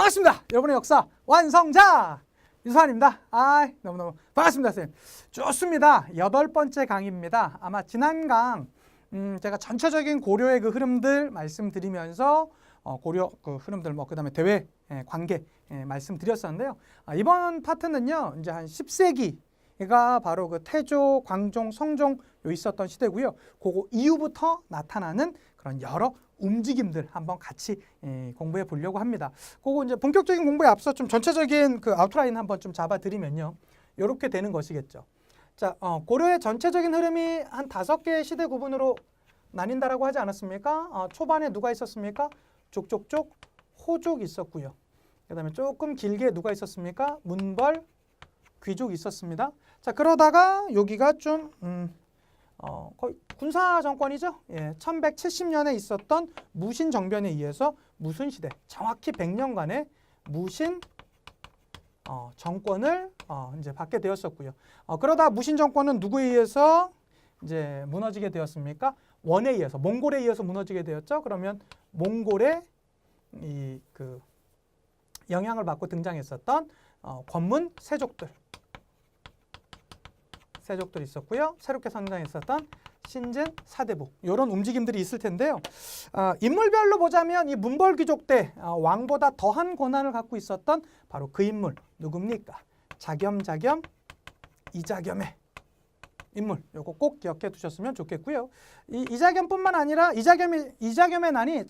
반갑습니다. 여러분의 역사 완성자 유수환입니다. 너무너무 반갑습니다, 선생님. 좋습니다. 8번째 강의입니다. 아마 지난 강 제가 전체적인 고려의 그 흐름들 말씀드리면서 고려 그 흐름들 그다음에 대외 관계 말씀드렸었는데요. 이번 파트는요. 이제 한 10세기가 바로 그 태조, 광종, 성종 있었던 시대고요. 그거 이후부터 나타나는 그런 여러 움직임들 한번 같이 공부해 보려고 합니다. 그거 이제 본격적인 공부에 앞서 좀 전체적인 그 아웃라인 한번 좀 잡아드리면요. 이렇게 되는 것이겠죠. 자, 고려의 전체적인 흐름이 한 5개의 시대 구분으로 나뉜다라고 하지 않았습니까? 초반에 누가 있었습니까? 족족족 호족이 있었고요. 그다음에 조금 길게 누가 있었습니까? 문벌, 귀족이 있었습니다. 자, 그러다가 여기가 좀 거의 군사 정권이죠. 1170년에 있었던 무신 정변에 의해서 무슨 시대, 정확히 100년간의 무신 정권을 이제 받게 되었었고요. 그러다 무신 정권은 누구에 의해서 이제 무너지게 되었습니까? 원에 의해서, 몽골에 의해서 무너지게 되었죠. 그러면 몽골의 그 영향을 받고 등장했었던 권문 세족들이 있었고요. 새롭게 성장했었던 신진 사대부 이런 움직임들이 있을 텐데요. 인물별로 보자면 이 문벌 귀족 때 왕보다 더한 권한을 갖고 있었던 바로 그 인물 누굽니까? 자겸, 이자겸의 인물. 요거 꼭 기억해 두셨으면 좋겠고요. 이 이자겸뿐만 아니라 이자겸의 난이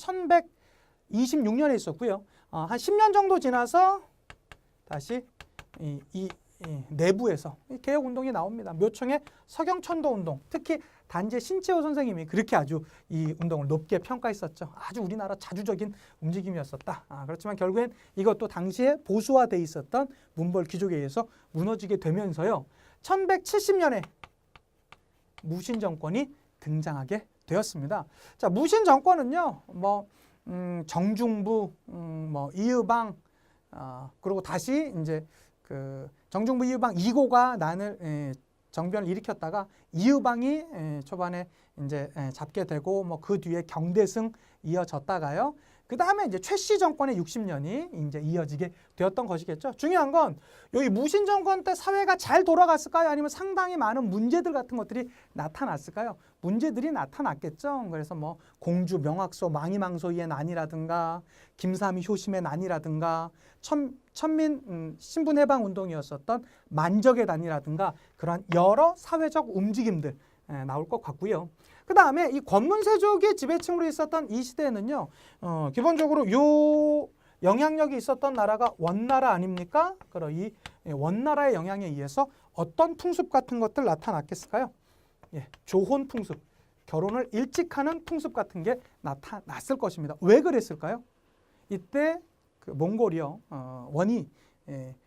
1126년에 있었고요. 한 10년 정도 지나서 다시 이 내부에서 개혁운동이 나옵니다. 묘청의 서경천도운동, 특히 단재 신채호 선생님이 그렇게 아주 이 운동을 높게 평가했었죠. 아주 우리나라 자주적인 움직임이었었다. 그렇지만 결국엔 이것도 당시에 보수화돼 있었던 문벌 귀족에 의해서 무너지게 되면서요. 1170년에 무신 정권이 등장하게 되었습니다. 자, 무신 정권은요, 정중부, 이의방, 그리고 다시 이제 그 정중부 이의방 2고가 난을 정변을 일으켰다가 이의방이 초반에 이제 잡게 되고 그 뒤에 경대승 이어졌다가요. 그 다음에 이제 최씨 정권의 60년이 이제 이어지게 되었던 것이겠죠. 중요한 건 여기 무신 정권 때 사회가 잘 돌아갔을까요? 아니면 상당히 많은 문제들 같은 것들이 나타났을까요? 문제들이 나타났겠죠. 그래서 공주 명학소 망이망소의 난이라든가 김삼이 효심의 난이라든가 천민 신분해방 운동이었었던 만적의 난이라든가 그런 여러 사회적 움직임들 나올 것 같고요. 그 다음에 이 권문세족의 지배층으로 있었던 이 시대에는요, 기본적으로 요 영향력이 있었던 나라가 원나라 아닙니까? 그럼 이 원나라의 영향에 의해서 어떤 풍습 같은 것들 나타났겠을까요? 조혼 풍습, 결혼을 일찍 하는 풍습 같은 게 나타났을 것입니다. 왜 그랬을까요? 이때 그 몽골이요, 원이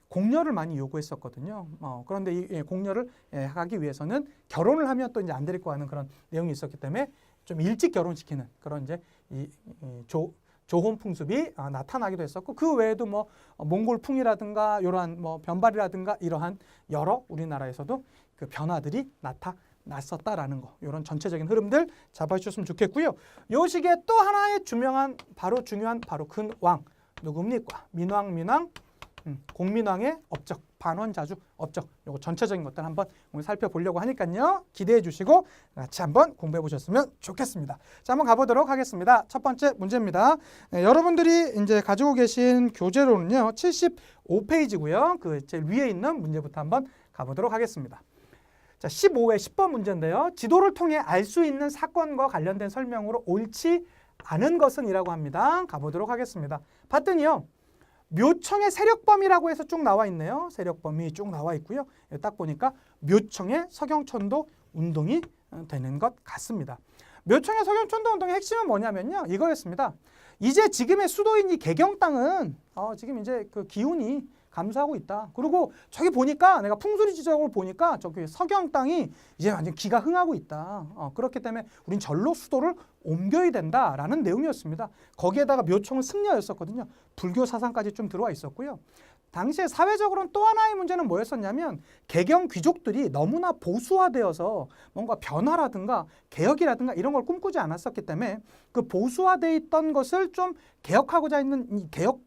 공려를 많이 요구했었거든요. 그런데 이 공려를 하기 위해서는 결혼을 하면 또 이제 안 데리고 가는 그런 내용이 있었기 때문에 좀 일찍 결혼시키는 그런 이제 조혼 풍습이 나타나기도 했었고, 그 외에도 몽골풍이라든가 이러한 변발이라든가 이러한 여러 우리나라에서도 그 변화들이 나타났었다라는 거, 이런 전체적인 흐름들 잡아주셨으면 좋겠고요. 요 시기에 또 하나의 중요한 바로 근왕 누굽니까? 민왕 공민왕의 업적, 반원자주 업적, 요거 전체적인 것들 한번 오늘 살펴보려고 하니까요. 기대해 주시고 같이 한번 공부해 보셨으면 좋겠습니다. 자, 한번 가보도록 하겠습니다. 첫 번째 문제입니다. 여러분들이 이제 가지고 계신 교재로는요, 75페이지고요. 그 제일 위에 있는 문제부터 한번 가보도록 하겠습니다. 자, 15회 10번 문제인데요. 지도를 통해 알 수 있는 사건과 관련된 설명으로 옳지 않은 것은 이라고 합니다. 가보도록 하겠습니다. 봤더니요. 묘청의 세력범위라고 해서 쭉 나와 있네요. 세력범위 쭉 나와 있고요. 딱 보니까 묘청의 서경천도 운동이 되는 것 같습니다. 묘청의 서경천도 운동의 핵심은 뭐냐면요. 이거였습니다. 이제 지금의 수도인 이 개경 땅은 지금 이제 그 기운이 감소하고 있다. 그리고 저기 보니까 내가 풍수리 지적으로 보니까 저기 서경 땅이 이제 완전 기가 흥하고 있다. 그렇기 때문에 우린 절로 수도를 옮겨야 된다라는 내용이었습니다. 거기에다가 묘청은 승려였었거든요. 불교 사상까지 좀 들어와 있었고요. 당시에 사회적으로는 또 하나의 문제는 뭐였었냐면 개경 귀족들이 너무나 보수화되어서 뭔가 변화라든가 개혁이라든가 이런 걸 꿈꾸지 않았었기 때문에 그 보수화되어 있던 것을 좀 개혁하고자 했는 이 개혁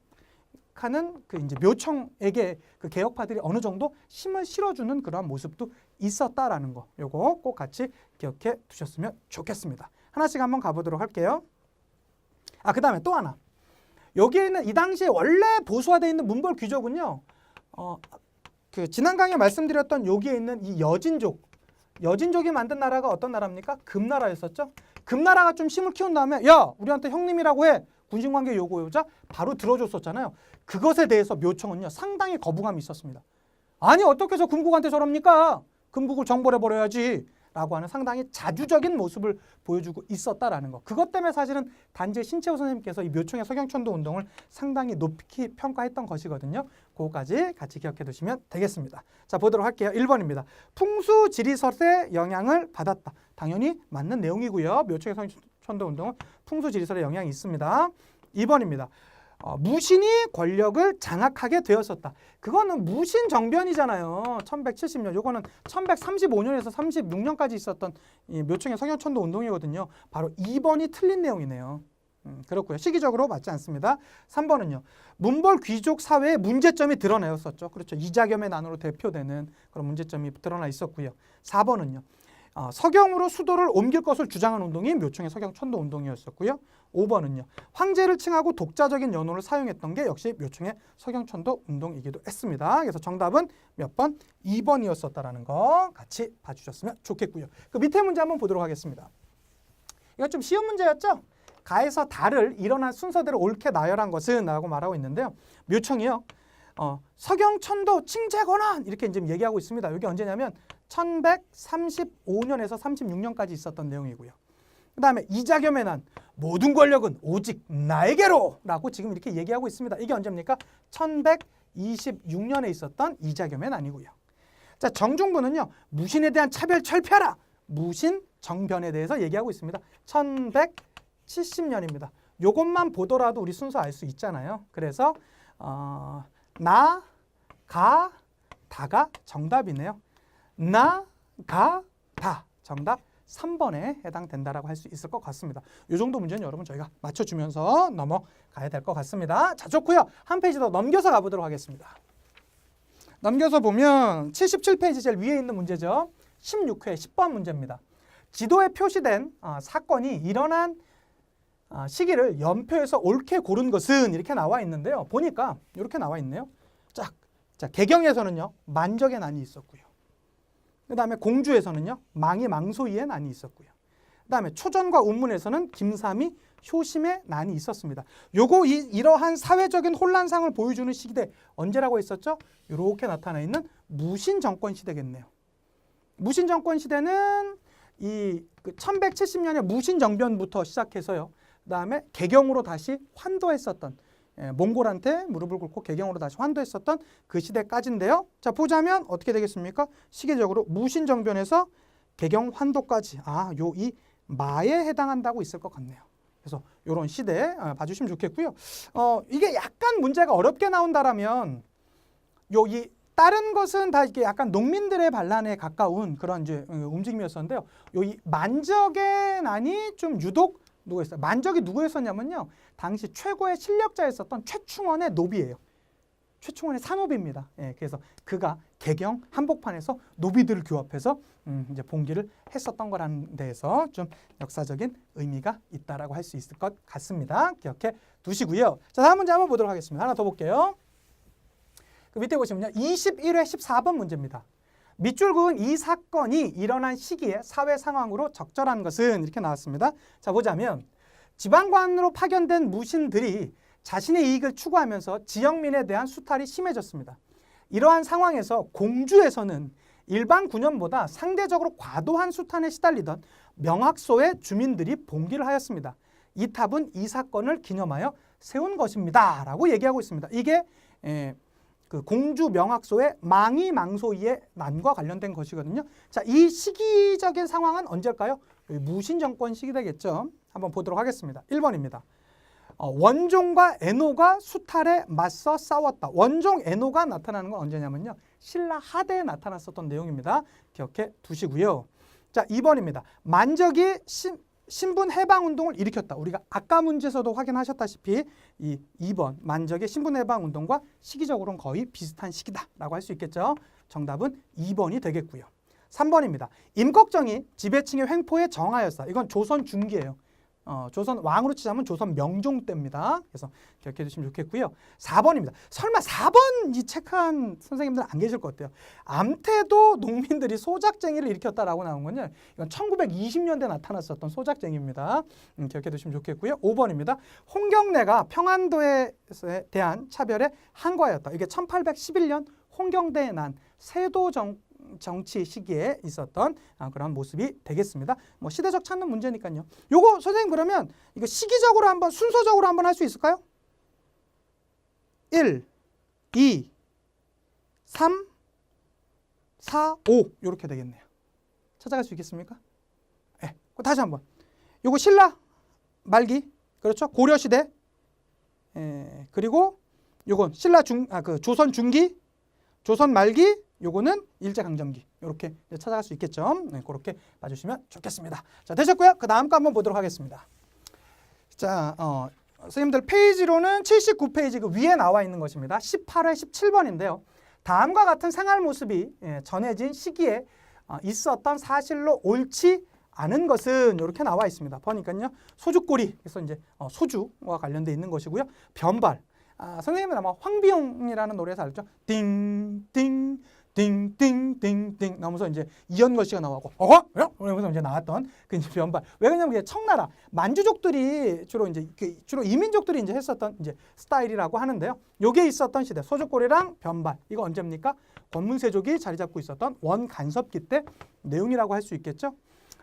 개혁하는 그 이제 묘청에게 그 개혁파들이 어느 정도 힘을 실어주는 그러한 모습도 있었다라는 거. 요거 꼭 같이 기억해 두셨으면 좋겠습니다. 하나씩 한번 가보도록 할게요. 그다음에 또 하나. 여기에 있는 이 당시에 원래 보수화되어 있는 문벌 귀족은요. 그 지난 강의에 말씀드렸던 여기에 있는 이 여진족이 만든 나라가 어떤 나라입니까? 금나라였었죠. 금나라가 좀 힘을 키운 다음에 야, 우리한테 형님이라고 해. 군신관계 요구하자 바로 들어줬었잖아요. 그것에 대해서 묘청은요. 상당히 거부감이 있었습니다. 아니 어떻게 저 금국한테 저럽니까? 금국을 정벌해버려야지. 라고 하는 상당히 자주적인 모습을 보여주고 있었다라는 거. 그것 때문에 사실은 단재 신채호 선생님께서 이 묘청의 서경천도 운동을 상당히 높이 평가했던 것이거든요. 그거까지 같이 기억해 두시면 되겠습니다. 자, 보도록 할게요. 1번입니다. 풍수지리설의 영향을 받았다. 당연히 맞는 내용이고요. 묘청의 서경천도 운동은 풍수지리설의 영향이 있습니다. 2번입니다. 무신이 권력을 장악하게 되었었다. 그거는 무신 정변이잖아요. 1170년. 요거는 1135년에서 36년까지 있었던 이 묘청의 서경천도 운동이거든요. 바로 2번이 틀린 내용이네요. 그렇고요. 시기적으로 맞지 않습니다. 3번은요. 문벌 귀족 사회의 문제점이 드러나였었죠. 그렇죠. 이자겸의 난으로 대표되는 그런 문제점이 드러나 있었고요. 4번은요. 서경으로 수도를 옮길 것을 주장한 운동이 묘청의 서경천도 운동이었었고요. 5번은요. 황제를 칭하고 독자적인 연호를 사용했던 게 역시 묘청의 서경천도 운동이기도 했습니다. 그래서 정답은 몇 번? 2번이었었다라는 거 같이 봐주셨으면 좋겠고요. 그 밑에 문제 한번 보도록 하겠습니다. 이거 좀 쉬운 문제였죠? 가에서 달을 일어난 순서대로 옳게 나열한 것은 라고 말하고 있는데요. 묘청이요. 서경천도 칭제 권한 이렇게 이제 얘기하고 있습니다. 여기 언제냐면 1135년에서 36년까지 있었던 내용이고요. 그 다음에 이자겸의 난 모든 권력은 오직 나에게로 라고 지금 이렇게 얘기하고 있습니다. 이게 언제입니까? 1126년에 있었던 이자겸의 난이고요. 자, 정중부는요. 무신에 대한 차별 철폐하라. 무신 정변에 대해서 얘기하고 있습니다. 1170년입니다. 요것만 보더라도 우리 순서 알 수 있잖아요. 그래서 나, 가, 다가 정답이네요. 나, 가, 다 정답 3번에 해당된다라고 할 수 있을 것 같습니다. 이 정도 문제는 여러분 저희가 맞춰주면서 넘어가야 될 것 같습니다. 자, 좋고요. 한 페이지 더 넘겨서 가보도록 하겠습니다. 넘겨서 보면 77페이지 제일 위에 있는 문제죠. 16회 10번 문제입니다. 지도에 표시된 사건이 일어난 시기를 연표에서 옳게 고른 것은 이렇게 나와 있는데요. 보니까 이렇게 나와 있네요. 자, 개경에서는요. 만적의 난이 있었고요. 그 다음에 공주에서는요. 망이 망소이의 난이 있었고요. 그 다음에 초전과 운문에서는 김삼이 효심의 난이 있었습니다. 요거 이러한 사회적인 혼란상을 보여주는 시기대 언제라고 했었죠? 이렇게 나타나 있는 무신정권 시대겠네요. 무신정권 시대는 이 1170년의 무신정변부터 시작해서요. 그 다음에 개경으로 다시 환도했었던 몽골한테 무릎을 꿇고 개경으로 다시 환도했었던 그 시대까지인데요. 자, 보자면 어떻게 되겠습니까? 시계적으로 무신정변에서 개경 환도까지 이 마에 해당한다고 있을 것 같네요. 그래서 이런 시대 봐주시면 좋겠고요. 이게 약간 문제가 어렵게 나온다라면 이 다른 것은 다 이렇게 약간 농민들의 반란에 가까운 그런 이제 움직임이었었는데요. 이 만적의 난이 좀 유독 누구였어요? 만적이 누구였었냐면요. 당시 최고의 실력자였었던 최충원의 노비예요. 최충원의 사노비입니다. 그래서 그가 개경 한복판에서 노비들을 규합해서 이제 봉기를 했었던 거라는 데에서 좀 역사적인 의미가 있다라고 할 수 있을 것 같습니다. 기억해 두시고요. 자, 다음 문제 한번 보도록 하겠습니다. 하나 더 볼게요. 그 밑에 보시면요. 21회 14번 문제입니다. 밑줄 그은 이 사건이 일어난 시기에 사회 상황으로 적절한 것은 이렇게 나왔습니다. 자, 보자면 지방관으로 파견된 무신들이 자신의 이익을 추구하면서 지역민에 대한 수탈이 심해졌습니다. 이러한 상황에서 공주에서는 일반 군현보다 상대적으로 과도한 수탈에 시달리던 명학소의 주민들이 봉기를 하였습니다. 이 탑은 이 사건을 기념하여 세운 것입니다. 라고 얘기하고 있습니다. 이게 그 공주 명학소의 망이 망소이의 난과 관련된 것이거든요. 자, 이 시기적인 상황은 언제일까요? 무신정권 시기 되겠죠. 한번 보도록 하겠습니다. 1번입니다. 원종과 애노가 수탈에 맞서 싸웠다. 원종, 애노가 나타나는 건 언제냐면요. 신라 하대에 나타났었던 내용입니다. 기억해 두시고요. 자, 2번입니다. 만적이 신분 해방 운동을 일으켰다. 우리가 아까 문제에서도 확인하셨다시피 이 2번 만적의 신분 해방 운동과 시기적으로는 거의 비슷한 시기다라고 할 수 있겠죠. 정답은 2번이 되겠고요. 3번입니다. 임꺽정이 지배층의 횡포에 정하였다. 이건 조선 중기예요. 조선 왕으로 치자면 조선 명종 때입니다. 그래서 기억해 주시면 좋겠고요. 4번입니다. 설마 4번 이 체크한 선생님들 안 계실 것 같아요. 암태도 농민들이 소작쟁이를 일으켰다라고 나온 건요. 이건 1920년대 나타났었던 소작쟁이입니다. 기억해 두시면 좋겠고요. 5번입니다. 홍경래가 평안도에 대한 차별에 항거하였다. 이게 1811년 홍경대에 난 세도 정치 시기에 있었던 그런 모습이 되겠습니다. 뭐 시대적 찾는 문제니까요. 요거 선생님 그러면 이거 시기적으로 한번 순서적으로 한번 할 수 있을까요? 1, 2, 3, 4, 5 이렇게 되겠네요. 찾아갈 수 있겠습니까? 네. 다시 한번. 요거 신라 말기 그렇죠? 고려 시대. 그리고 요건 신라 조선 중기, 조선 말기. 요거는 일제강점기 이렇게 찾아갈 수 있겠죠. 네, 그렇게 봐주시면 좋겠습니다. 자, 되셨고요. 그 다음 거 한번 보도록 하겠습니다. 자, 선생님들 페이지로는 79페이지 그 위에 나와 있는 것입니다. 18회 17번인데요. 다음과 같은 생활 모습이 전해진 시기에 있었던 사실로 옳지 않은 것은 이렇게 나와 있습니다. 보니까요. 소주꼬리, 그래서 이제 소주와 관련돼 있는 것이고요. 변발. 선생님은 아마 황비용이라는 노래에서 알죠? 띵띵 띵띵띵띵 나오면서 이제 이연걸 씨가 나오고 그러면서 이제 나왔던 그 이제 변발. 왜 그러냐면 이게 청나라 만주족들이 주로 이민족들이 이제 했었던 이제 스타일이라고 하는데요. 요게 있었던 시대 소주꼬리랑 변발. 이거 언제입니까? 권문세족이 자리 잡고 있었던 원간섭기 때 내용이라고 할 수 있겠죠.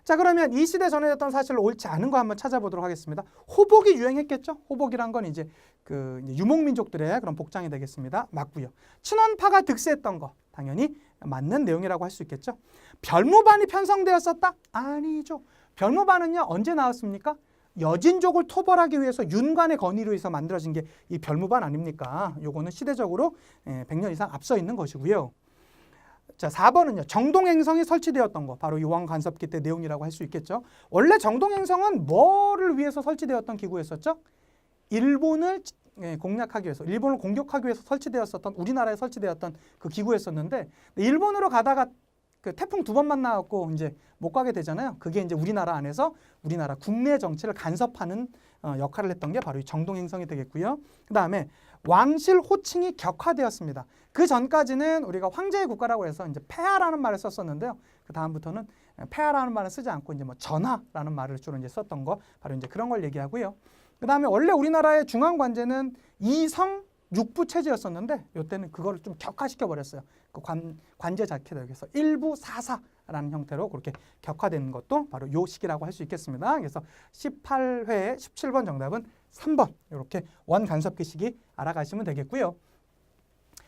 자, 그러면 이 시대에 전해졌던 사실로 옳지 않은 거 한번 찾아보도록 하겠습니다. 호복이 유행했겠죠. 호복이란 건 이제 그 유목민족들의 그런 복장이 되겠습니다. 맞고요. 친원파가 득세했던 거 당연히 맞는 내용이라고 할 수 있겠죠. 별무반이 편성되었었다? 아니죠. 별무반은요 언제 나왔습니까? 여진족을 토벌하기 위해서 윤관의 건의로 해서 만들어진 게 이 별무반 아닙니까? 요거는 시대적으로 100년 이상 앞서 있는 것이고요. 자, 4번은요. 정동행성이 설치되었던 거. 바로 이왕 간섭기 때 내용이라고 할 수 있겠죠. 원래 정동행성은 뭐를 위해서 설치되었던 기구였었죠? 일본을 공략하기 위해서, 일본을 공격하기 위해서 설치되었었던 우리나라에 설치되었던 그 기구였었는데 일본으로 가다가 그 태풍 2번만 나왔고 이제 못 가게 되잖아요. 그게 이제 우리나라 안에서 우리나라 국내 정치를 간섭하는 역할을 했던 게 바로 이 정동행성이 되겠고요. 그 다음에 왕실 호칭이 격화되었습니다. 그 전까지는 우리가 황제의 국가라고 해서 이제 폐하라는 말을 썼었는데요. 그 다음부터는 폐하라는 말을 쓰지 않고 이제 뭐 전하라는 말을 주로 이제 썼던 거 바로 이제 그런 걸 얘기하고요. 그 다음에 원래 우리나라의 중앙 관제는 이성 육부 체제였었는데 이때는 그거를 좀 격화시켜 버렸어요. 그 관제 자체를 그래서 일부 사사라는 형태로 그렇게 격화되는 것도 바로 요 시기라고 할 수 있겠습니다. 그래서 18회 17번 정답은 3번 이렇게 원간섭기 시기 알아가시면 되겠고요.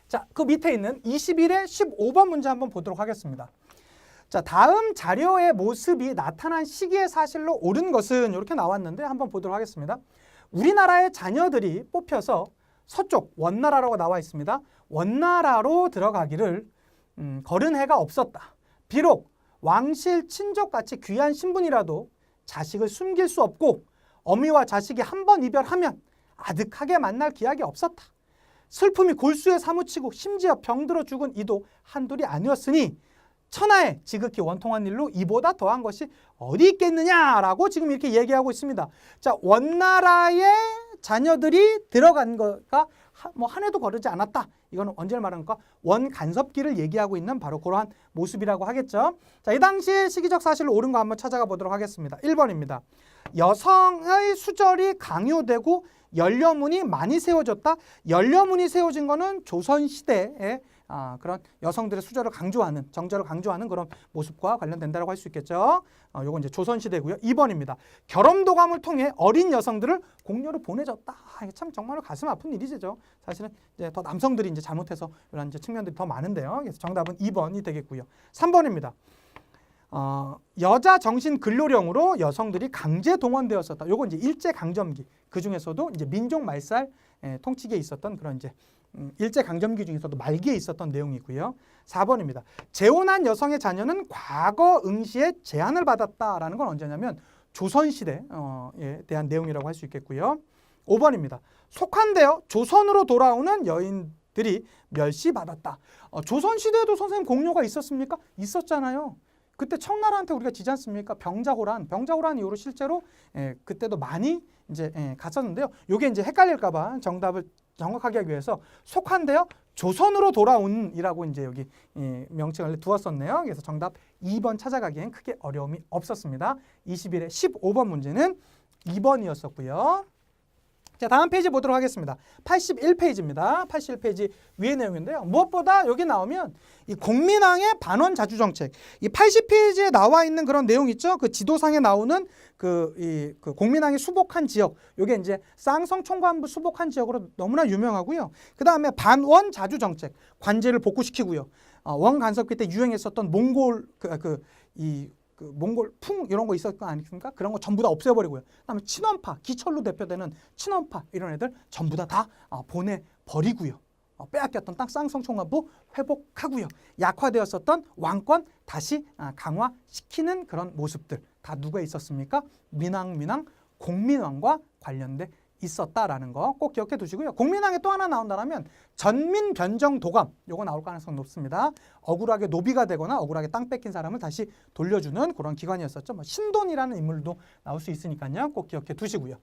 자, 그 밑에 있는 21회 15번 문제 한번 보도록 하겠습니다. 자, 다음 자료의 모습이 나타난 시기의 사실로 옳은 것은 이렇게 나왔는데 한번 보도록 하겠습니다. 우리나라의 자녀들이 뽑혀서 서쪽 원나라라고 나와 있습니다. 원나라로 들어가기를 거른 해가 없었다. 비록 왕실 친족같이 귀한 신분이라도 자식을 숨길 수 없고 어미와 자식이 한 번 이별하면 아득하게 만날 기약이 없었다. 슬픔이 골수에 사무치고 심지어 병들어 죽은 이도 한둘이 아니었으니 천하에 지극히 원통한 일로 이보다 더한 것이 어디 있겠느냐라고 지금 이렇게 얘기하고 있습니다. 자, 원나라의 자녀들이 들어간 거가 뭐 한 해도 거르지 않았다. 이거는 언제를 말하는 거? 원간섭기를 얘기하고 있는 바로 그러한 모습이라고 하겠죠. 자, 이 당시의 시기적 사실로 옳은 거 한번 찾아가 보도록 하겠습니다. 1번입니다. 여성의 수절이 강요되고 연려문이 많이 세워졌다. 연려문이 세워진 거는 조선시대에 그런 여성들의 수절을 강조하는, 정절을 강조하는 그런 모습과 관련된다고 할 수 있겠죠. 요건 이제 조선시대고요. 2번입니다. 결혼도감을 통해 어린 여성들을 공료로 보내줬다. 이게 참 정말로 가슴 아픈 일이죠. 사실은 이제 더 남성들이 이제 잘못해서 이런 이제 측면들이 더 많은데요. 그래서 정답은 2번이 되겠고요. 3번입니다. 여자 정신 근로령으로 여성들이 강제 동원되었었다. 요건 이제 일제 강점기. 그 중에서도 이제 민족 말살 통치기에 있었던 그런 이제 일제강점기 중에서도 말기에 있었던 내용이고요. 4번입니다. 재혼한 여성의 자녀는 과거 응시에 제한을 받았다라는 건 언제냐면 조선시대에 대한 내용이라고 할 수 있겠고요. 5번입니다. 속한되어 조선으로 돌아오는 여인들이 멸시받았다. 조선시대에도 선생님 공료가 있었습니까? 있었잖아요. 그때 청나라한테 우리가 지지 않습니까? 병자호란 이후로 실제로 그때도 많이 이제 갔었는데요. 요게 이제 헷갈릴까봐 정답을 정확하게 하기 위해서 속한되어 조선으로 돌아온이라고 이제 여기 명칭을 두었었네요. 그래서 정답 2번 찾아가기엔 크게 어려움이 없었습니다. 21회 15번 문제는 2번이었었고요. 자, 다음 페이지 보도록 하겠습니다. 81페이지입니다. 81페이지 위의 내용인데요. 무엇보다 여기 나오면 이 공민왕의 반원 자주 정책, 이 80페이지에 나와 있는 그런 내용 있죠? 그 지도상에 나오는 그 공민왕이 수복한 지역, 요게 이제 쌍성 총관부 수복한 지역으로 너무나 유명하고요. 그 다음에 반원 자주 정책, 관제를 복구시키고요. 원 간섭기 때 유행했었던 몽골 몽골 풍 이런 거 있었던 거 아니겠습니까? 그런 거 전부 다 없애버리고요. 그다음에 친원파, 기철로 대표되는 친원파 이런 애들 전부 다 보내버리고요. 빼앗겼던 땅 쌍성총관부 회복하고요. 약화되었었던 왕권 다시 강화시키는 그런 모습들 다 누가 있었습니까? 민왕 공민왕과 관련돼 있었다라는 거 꼭 기억해 두시고요. 공민왕에 또 하나 나온다면 전민 변정 도감 요거 나올 가능성이 높습니다. 억울하게 노비가 되거나 억울하게 땅 뺏긴 사람을 다시 돌려주는 그런 기관이었었죠. 신돈이라는 인물도 나올 수 있으니까요. 꼭 기억해 두시고요.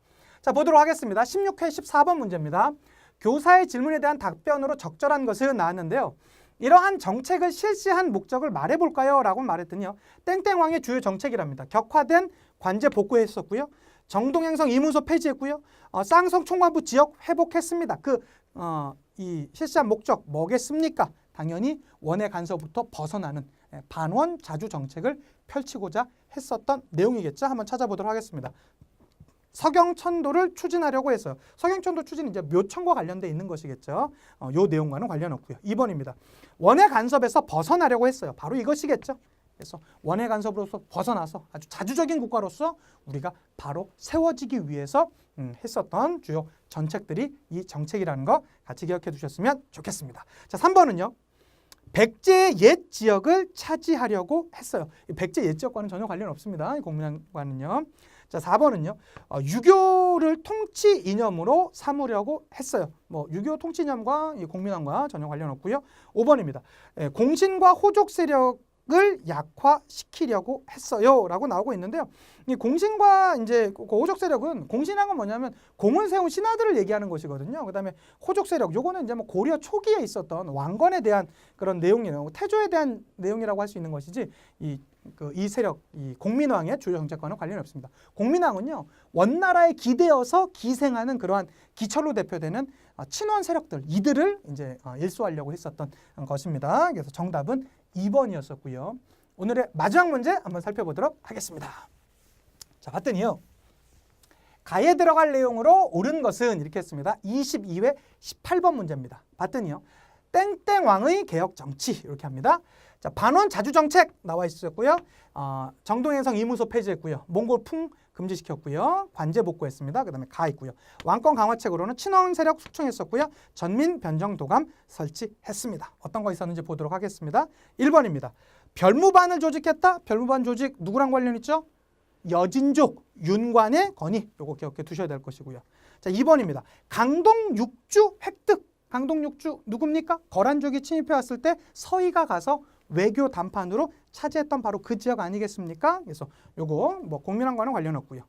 자, 보도록 하겠습니다. 16회 14번 문제입니다. 교사의 질문에 대한 답변으로 적절한 것은 나왔는데요. 이러한 정책을 실시한 목적을 말해볼까요? 라고 말했더니요. 땡땡왕의 주요 정책이랍니다. 격화된 관제 복구했었고요. 정동행성 이문서 폐지했고요. 쌍성 총관부 지역 회복했습니다. 이 실시한 목적 뭐겠습니까? 당연히 원의 간섭부터 벗어나는 반원 자주 정책을 펼치고자 했었던 내용이겠죠. 한번 찾아보도록 하겠습니다. 서경천도를 추진하려고 했어요. 서경천도 추진은 이제 묘청과 관련돼 있는 것이겠죠. 요 내용과는 관련 없고요. 2번입니다. 원의 간섭에서 벗어나려고 했어요. 바로 이것이겠죠. 그래서 원의 간섭으로서 벗어나서 아주 자주적인 국가로서 우리가 바로 세워지기 위해서 했었던 주요 정책들이 이 정책이라는 거 같이 기억해 두셨으면 좋겠습니다. 자, 3번은요. 백제의 옛 지역을 차지하려고 했어요. 백제 옛 지역과는 전혀 관련 없습니다. 이 공민왕과는요. 자, 4번은요. 유교를 통치 이념으로 삼으려고 했어요. 유교 통치 이념과 이 공민왕과 전혀 관련 없고요. 5번입니다. 공신과 호족 세력을 약화시키려고 했어요라고 나오고 있는데요. 이 공신과 이제 호족 세력은 공신한 건 뭐냐면 공을 세운 신하들을 얘기하는 것이거든요. 그다음에 호족 세력 요거는 이제 고려 초기에 있었던 왕건에 대한 그런 내용이라고 태조에 대한 내용이라고 할 수 있는 것이지 이 세력, 이 공민왕의 주요 정책과는 관련이 없습니다. 공민왕은요 원나라에 기대어서 기생하는 그러한 기철로 대표되는 친원 세력들 이들을 이제 일소하려고 했었던 것입니다. 그래서 정답은 2번이었었고요. 오늘의 마지막 문제 한번 살펴보도록 하겠습니다. 자, 봤더니요. 가에 들어갈 내용으로 옳은 것은 이렇게 했습니다. 22회 18번 문제입니다. 봤더니요. 땡땡왕의 개혁 정치 이렇게 합니다. 자, 반원 자주 정책 나와 있었고요. 정동행성 이문서 폐지했고요. 몽골 풍 금지시켰고요. 관제 복구했습니다. 그다음에 가 있고요. 왕권 강화책으로는 친원 세력 숙청했었고요. 전민 변정 도감 설치했습니다. 어떤 거 있었는지 보도록 하겠습니다. 1번입니다. 별무반을 조직했다. 별무반 조직 누구랑 관련 있죠? 여진족 윤관의 건의. 요거 기억해 두셔야 될 것이고요. 자, 2번입니다. 강동 육주 획득. 강동 육주 누굽니까? 거란족이 침입해 왔을 때 서희가 가서 외교 담판으로 차지했던 바로 그 지역 아니겠습니까? 그래서 요거 공민왕과는 관련 없고요.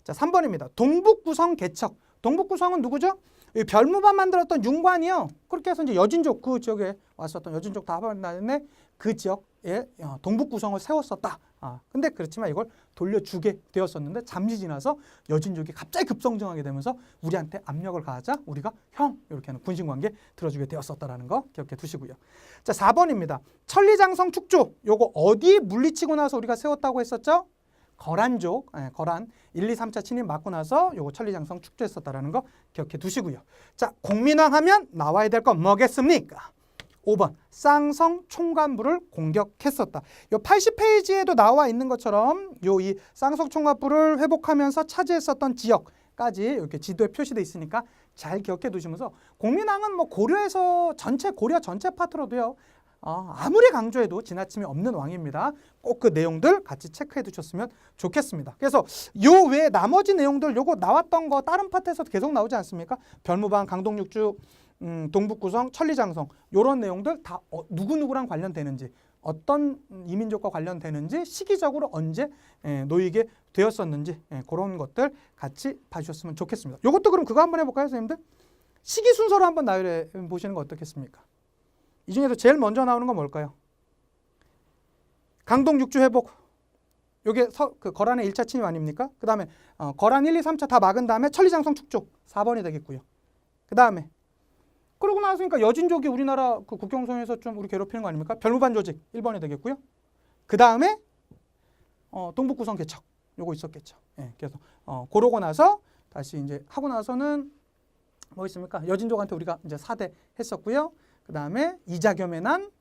자, 3번입니다. 동북구성 개척. 동북구성은 누구죠? 별무반 만들었던 윤관이요. 그렇게 해서 이제 여진족 그 지역에 왔었던 여진족 다 합한 다음에 그 지역에 동북구성을 세웠었다. 근데 그렇지만 이걸 돌려주게 되었었는데 잠시 지나서 여진족이 갑자기 급성장하게 되면서 우리한테 압력을 가하자 우리가 형 이렇게 하는 군신관계 들어주게 되었었다라는 거 기억해 두시고요. 자, 4번입니다. 천리장성 축조 요거 어디 물리치고 나서 우리가 세웠다고 했었죠? 거란족, 거란 1, 2, 3차 침입 맞고 나서 요거 천리장성 축조했었다라는 거 기억해 두시고요. 자, 공민왕 하면 나와야 될 건 뭐겠습니까? 5번 쌍성 총관부를 공격했었다. 요 80페이지에도 나와 있는 것처럼 요 이 쌍성 총관부를 회복하면서 차지했었던 지역까지 이렇게 지도에 표시되어 있으니까 잘 기억해 두시면서 공민왕은 뭐 고려 전체 파트로도요. 아무리 강조해도 지나침이 없는 왕입니다. 꼭 그 내용들 같이 체크해 두셨으면 좋겠습니다. 그래서 요 외에 나머지 내용들 요거 나왔던 거 다른 파트에서도 계속 나오지 않습니까? 별무방, 강동육주, 동북구성, 천리장성 요런 내용들 다 누구누구랑 관련되는지 어떤 이민족과 관련되는지 시기적으로 언제 놓이게 되었었는지 그런 것들 같이 봐주셨으면 좋겠습니다. 요것도 그럼 그거 한번 해볼까요, 선생님들? 시기 순서로 한번 나열해 보시는 거 어떻겠습니까? 이 중에서 제일 먼저 나오는 건 뭘까요? 강동 육주 회복. 요게 그 거란의 1차 침입 아닙니까? 그 다음에 거란 1, 2, 3차 다 막은 다음에 천리장성 축조 4번이 되겠고요. 그 다음에 그러고 나서니까 여진족이 우리나라 그 국경선에서 좀 우리 괴롭히는 거 아닙니까? 별무반 조직 1번이 되겠고요. 그 다음에 동북구성 개척 요거 있었겠죠. 예, 그래서 그러고 나서 다시 이제 하고 나서는 뭐 있습니까? 여진족한테 우리가 이제 4대 했었고요. 그 다음에 이자겸의 난,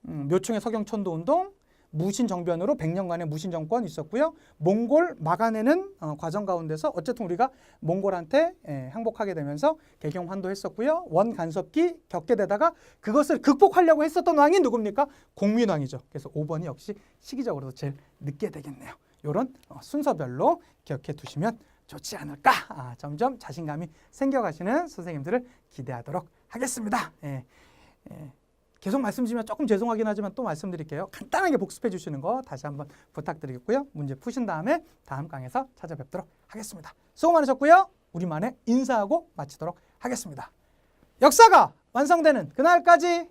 묘충의 서경천도운동, 무신정변으로 100년간의 무신정권 있었고요. 몽골 막아내는 과정 가운데서 어쨌든 우리가 몽골한테 항복하게 되면서 개경환도 했었고요. 원간섭기 겪게 되다가 그것을 극복하려고 했었던 왕이 누굽니까? 공민왕이죠. 그래서 5번이 역시 시기적으로도 제일 늦게 되겠네요. 이런 순서별로 기억해 두시면 좋지 않을까. 점점 자신감이 생겨가시는 선생님들을 기대하도록 하겠습니다. 계속 말씀드리면 조금 죄송하긴 하지만 또 말씀드릴게요. 간단하게 복습해 주시는 거 다시 한번 부탁드리겠고요. 문제 푸신 다음에 다음 강에서 찾아뵙도록 하겠습니다. 수고 많으셨고요. 우리만의 인사하고 마치도록 하겠습니다. 역사가 완성되는 그날까지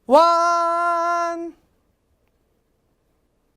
완!